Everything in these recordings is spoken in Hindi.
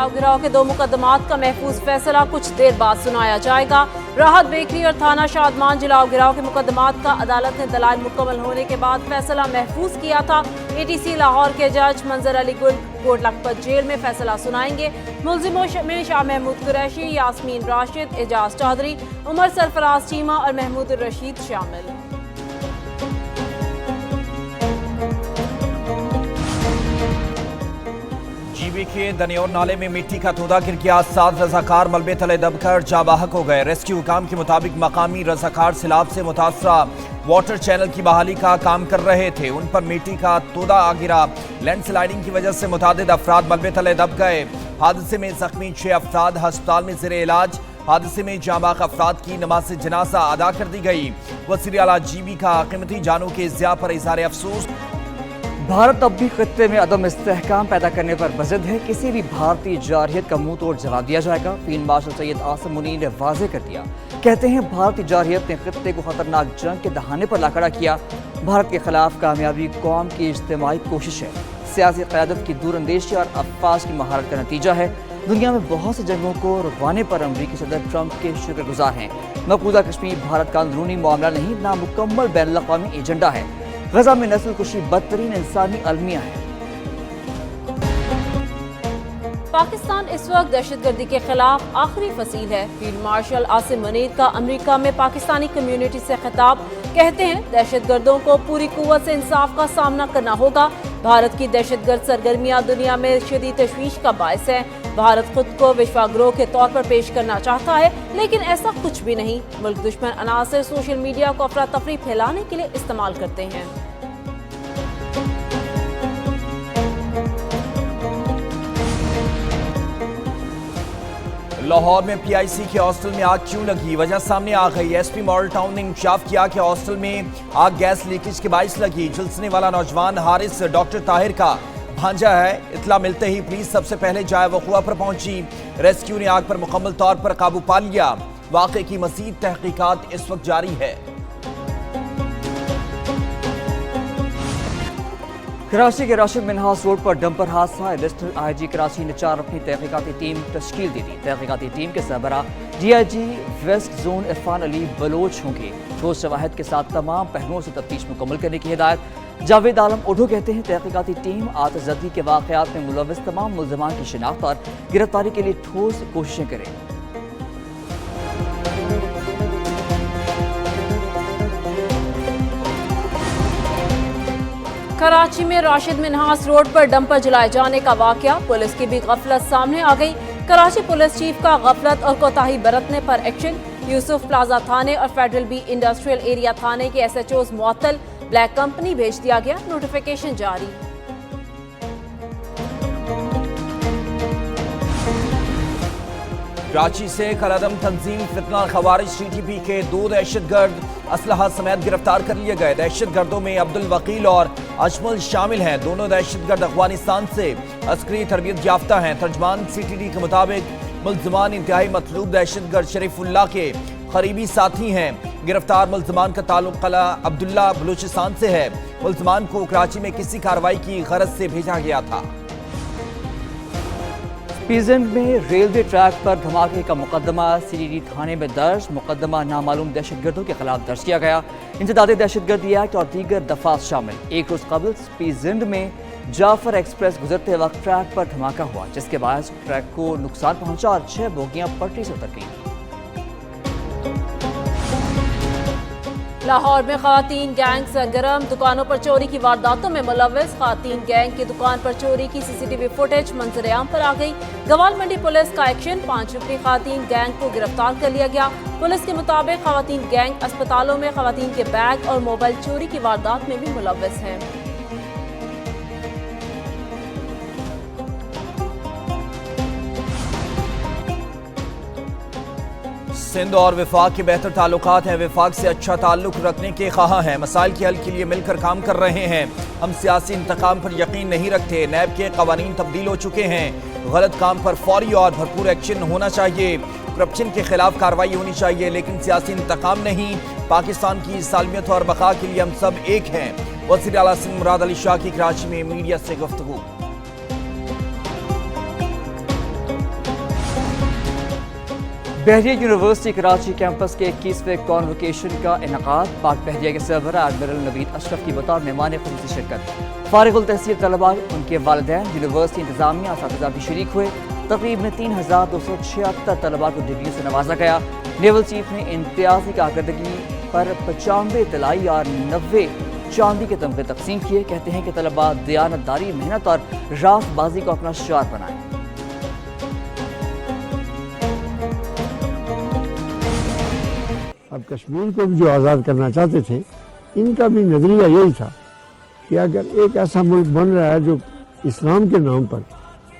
जलाओ गिराओ के 2 मुकदमात का महफूज फैसला कुछ देर बाद सुनाया जाएगा। राहत बेकरी और थाना शादमान जलाओ गिराओ के मुकदमात का अदालत ने दलाइल मुकम्मल होने के बाद फैसला महफूज किया था। ATC लाहौर के जज मंजर अली गुल कोट लखपत जेल में फैसला सुनाएंगे। मुलजिमों में शाह महमूद कुरैशी, यास्मीन राशिद, एजाज चौधरी, उमर सरफराज चीमा और महमूद रशीद शामिल। जीबी के दनियोर नाले में मिट्टी का तोदा गिर गया। 7 रजाकार मलबे तले दबकर जाबाहक हो गए। रेस्क्यू हुकाम के मुताबिक मकामी रजाकार सैलाब से मुतासरा वाटर चैनल की बहाली का काम कर रहे थे। उन पर मिट्टी का तोदा आ गिरा। लैंडस्लाइडिंग की वजह से मुतादिद अफराद मलबे तले दब गए। हादसे में जख्मी 6 अफराद अस्पताल में ज़ेरे इलाज। हादसे में जाबाक अफराद की नमाज जनाजा अदा कर दी गई। वज़ीर आला जीबी का कीमती जानों के ज़िया पर इज़हार अफसोस। भारत अब भी खत्ते में अदम इस्तेहकाम पैदा करने पर बज़िद है। किसी भी भारतीय जारहियत का मुंह तोड़ जवाब दिया जाएगा। फील्ड मार्शल सैयद आसिम मुनीर ने वाज़ेह कर दिया। कहते हैं भारतीय जारहियत ने खत्ते को खतरनाक जंग के दहाने पर ला खड़ा किया। भारत के खिलाफ कामयाबी कौम की इज्तिमाई कोशिश है। सियासी क़यादत की दूरअंदेशी और अफ़वाज की महारत का नतीजा है। दुनिया में बहुत सी जंगों को रुकवाने पर अमरीकी सदर ट्रंप के शुक्रगुजार हैं। मकबूजा कश्मीर भारत का अंदरूनी मामला नहीं, नामुकम्मल बैनुल अक़वामी एजेंडा है। गजा में नस्ल कुशी बदतरीन इंसानी अलमिया है। पाकिस्तान इस वक्त दहशतगर्दी के खिलाफ आखिरी फसील है। फील्ड मार्शल आसिम मुनीर का अमेरिका में पाकिस्तानी कम्युनिटी से खिताब। कहते हैं दहशतगर्दों को पूरी कुव्वत से इंसाफ का सामना करना होगा। भारत की दहशतगर्द सरगर्मियां दुनिया में शदीद तशवीश का बायस है। भारत खुद को विश्वाग्रोह के तौर पर पेश करना चाहता है, लेकिन ऐसा कुछ भी नहीं। मुल्क दुश्मन अनासर सोशल मीडिया को अफरा तफरी फैलाने के लिए इस्तेमाल करते हैं। लाहौर में PIC के हॉस्टल में आग क्यों लगी, वजह सामने आ गई। SP मॉडल टाउन ने इंकशाफ किया कि हॉस्टल में आग गैस लीकेज के बाइस लगी। झुलसने वाला नौजवान हारिस डॉक्टर ताहिर का भांजा है। इतला मिलते ही पुलिस सबसे पहले जाए वक़ुआ पर पहुंची। रेस्क्यू ने आग पर मुकम्मल तौर पर काबू पा लिया। वाक़े की मज़ीद तहकीकात इस वक्त जारी है। कराची के राशिद मिनहास रोड पर डंपर हादसा। एडिशनल IG कराची ने 4 अपनी तहकीकाती टीम तश्कील दे दी। तहकीकाती टीम के सरबरा DIG west zone Irfan Ali Baloch होंगे। ठोस शवाहिद के साथ तमाम पहलुओं से तफ्तीश मुकम्मल करने की हिदायत। जावेद आलम ओढो कहते हैं तहकीकाती टीम आतशददी के वाक़यात में मुलव्वस तमाम मुल्ज़िमान की शिनाख्त और गिरफ्तारी के लिए ठोस कोशिशें करें। कराची में राशिद मिनहास रोड पर डंपर जलाए जाने का वाकया। पुलिस की भी गफलत सामने आ गई। कराची पुलिस चीफ का गफलत और कोताही बरतने पर एक्शन। यूसुफ प्लाजा थाने और फेडरल बी इंडस्ट्रियल एरिया थाने के SHOs मुअत्तल। ब्लैक कंपनी भेज दिया गया। नोटिफिकेशन जारी। कराची से कलअदम तंजीम फितना खवारिज TTP के 2 दहशतगर्द असलहा समेत गिरफ्तार कर लिए गए। दहशतगर्दों में अब्दुल वकील और अजमल शामिल हैं। दोनों दहशतगर्द अफगानिस्तान से अस्करी तरबियत याफ्ता हैं। तर्जमान CTD के मुताबिक मुल्ज़िमान इंतहाई मतलूब दहशतगर्द शरीफुल्लाह के करीबी साथी हैं। गिरफ्तार मुल्ज़िमान का ताल्लुक कला अब्दुल्ला बलूचिस्तान से है। मुल्ज़िमान को कराची में किसी कार्रवाई की गरज से भेजा गया था। पीजेंट में रेलवे ट्रैक पर धमाके का मुकदमा CTD थाने में दर्ज। मुकदमा नामालूम दहशतगर्दों के खिलाफ दर्ज किया गया। इंसदाद दहशतगर्दी एक्ट और दीगर दफात शामिल। एक रोज कबल पीजेंट में जाफर एक्सप्रेस गुजरते वक्त ट्रैक पर धमाका हुआ, जिसके बाद ट्रैक को नुकसान पहुंचा और 6 बोगियां पटरी से उतर गईं। लाहौर में खवातीन गैंग सरगर्म। दुकानों पर चोरी की वारदातों में मुलव्वस। खवातीन गैंग की दुकान पर चोरी की CCTV फुटेज मंजर-ए-आम पर आ गई। गवाल मंडी पुलिस का एक्शन। 5 रुपये खवातीन गैंग को गिरफ्तार कर लिया गया। पुलिस के मुताबिक खवातीन गैंग अस्पतालों में खवातीन के बैग और मोबाइल चोरी की वारदात में भी मुलव्वस हैं। सिंध और विफाक के बेहतर ताल्लुकात हैं। विफाक से अच्छा ताल्लुक रखने के ख्वाह हैं। मसाइल के हल के लिए मिलकर काम कर रहे हैं। हम सियासी इंतकाम पर यकीन नहीं रखते। नैब के कवानीन तब्दील हो चुके हैं। गलत काम पर फौरी और भरपूर एक्शन होना चाहिए। करप्शन के खिलाफ कार्रवाई होनी चाहिए, लेकिन सियासी इंतकाम नहीं। पाकिस्तान की सालमियत और बका के लिए हम सब एक हैं। वज़ीर आला सिंध मुराद अली शाह की कराची में मीडिया से गुफ्तगू। बहरिया यूनिवर्सिटी कराची कैंपस के 21वें कॉन्वोकेशन का इनकाद। पाक बहरिया के सरबराह एडमिरल नवीद अशरफ की बतौर मेहमान खुसूसी शिरकत। फारिगुल तहसील तलबा, उनके वालिदैन, यूनिवर्सिटी इंतजामिया, असातिज़ा भी शरीक हुए। तकरीब में 3276 तलबा को डिग्री से नवाजा गया। नेवल चीफ ने इम्तियाजी कारकर्दगी पर 95 तलाई और 90 चांदी के तमगे तकसीम किए। कहते हैं कि तलबा दयानतदारी, मेहनत और रास्तबाजी को अपना शियार बनाएं। अब कश्मीर को भी जो आज़ाद करना चाहते थे, इनका भी नज़रिया यही था कि अगर एक ऐसा मुल्क बन रहा है जो इस्लाम के नाम पर,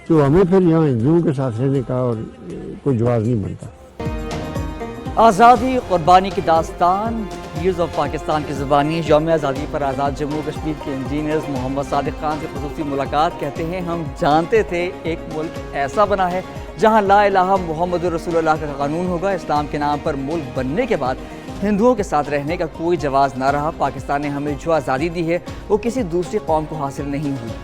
तो हमें फिर यहाँ हिंदुओं के साथ रहने का और कोई जवाब नहीं बनता। आज़ादी कुर्बानी की दास्तान, हीरोज़ ऑफ पाकिस्तान की ज़ुबानी। यौम आज़ादी पर आज़ाद जम्मू कश्मीर के इंजीनियर्स मोहम्मद सादिक खान से खुसूसी मुलाकात। कहते हैं हम जानते थे एक मुल्क ऐसा बना है जहाँ ला इलाहा मुहम्मद रसूलुल्लाह का कानून होगा। इस्लाम के नाम पर मुल्क बनने के बाद हिंदुओं के साथ रहने का कोई जवाज़ ना रहा। पाकिस्तान ने हमें जो आज़ादी दी है वो किसी दूसरी कौम को हासिल नहीं हुई।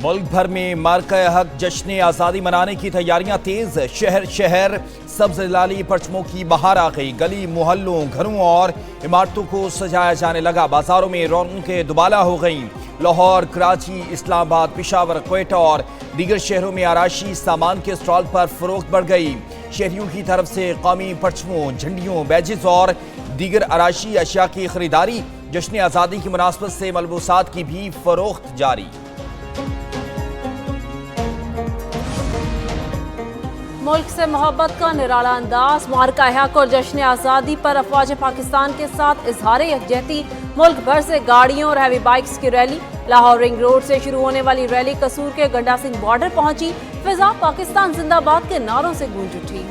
मुल्क भर में मार्का हक जश्न आज़ादी मनाने की तैयारियां तेज। शहर शहर सब्ज लाली परचमों की बहार आ गई। गली मोहल्लों, घरों और इमारतों को सजाया जाने लगा। बाजारों में रौनकें दुबाला हो गईं। लाहौर, कराची, इस्लामाबाद, पेशावर, क्वेटा और दीगर शहरों में आराशी सामान के स्टॉल पर फरोख्त बढ़ गई। शहरियों की तरफ से कौमी परचमों, झंडियों, बैजेस और दीगर आराशी अशिया की खरीदारी। जश्न आज़ादी की मुनासबत से मलबूसात की भी फरोख्त जारी। मुल्क से मोहब्बत का निराला अंदाज। मार्का हक और जश्न आज़ादी पर अफवाज पाकिस्तान के साथ इजहार यकजहती। मुल्क भर से गाड़ियों और हैवी बाइक्स की रैली। लाहौर रिंग रोड से शुरू होने वाली रैली कसूर के गंडा सिंह बॉर्डर पहुंची। फिजा पाकिस्तान जिंदाबाद के नारों से गूंज उठी।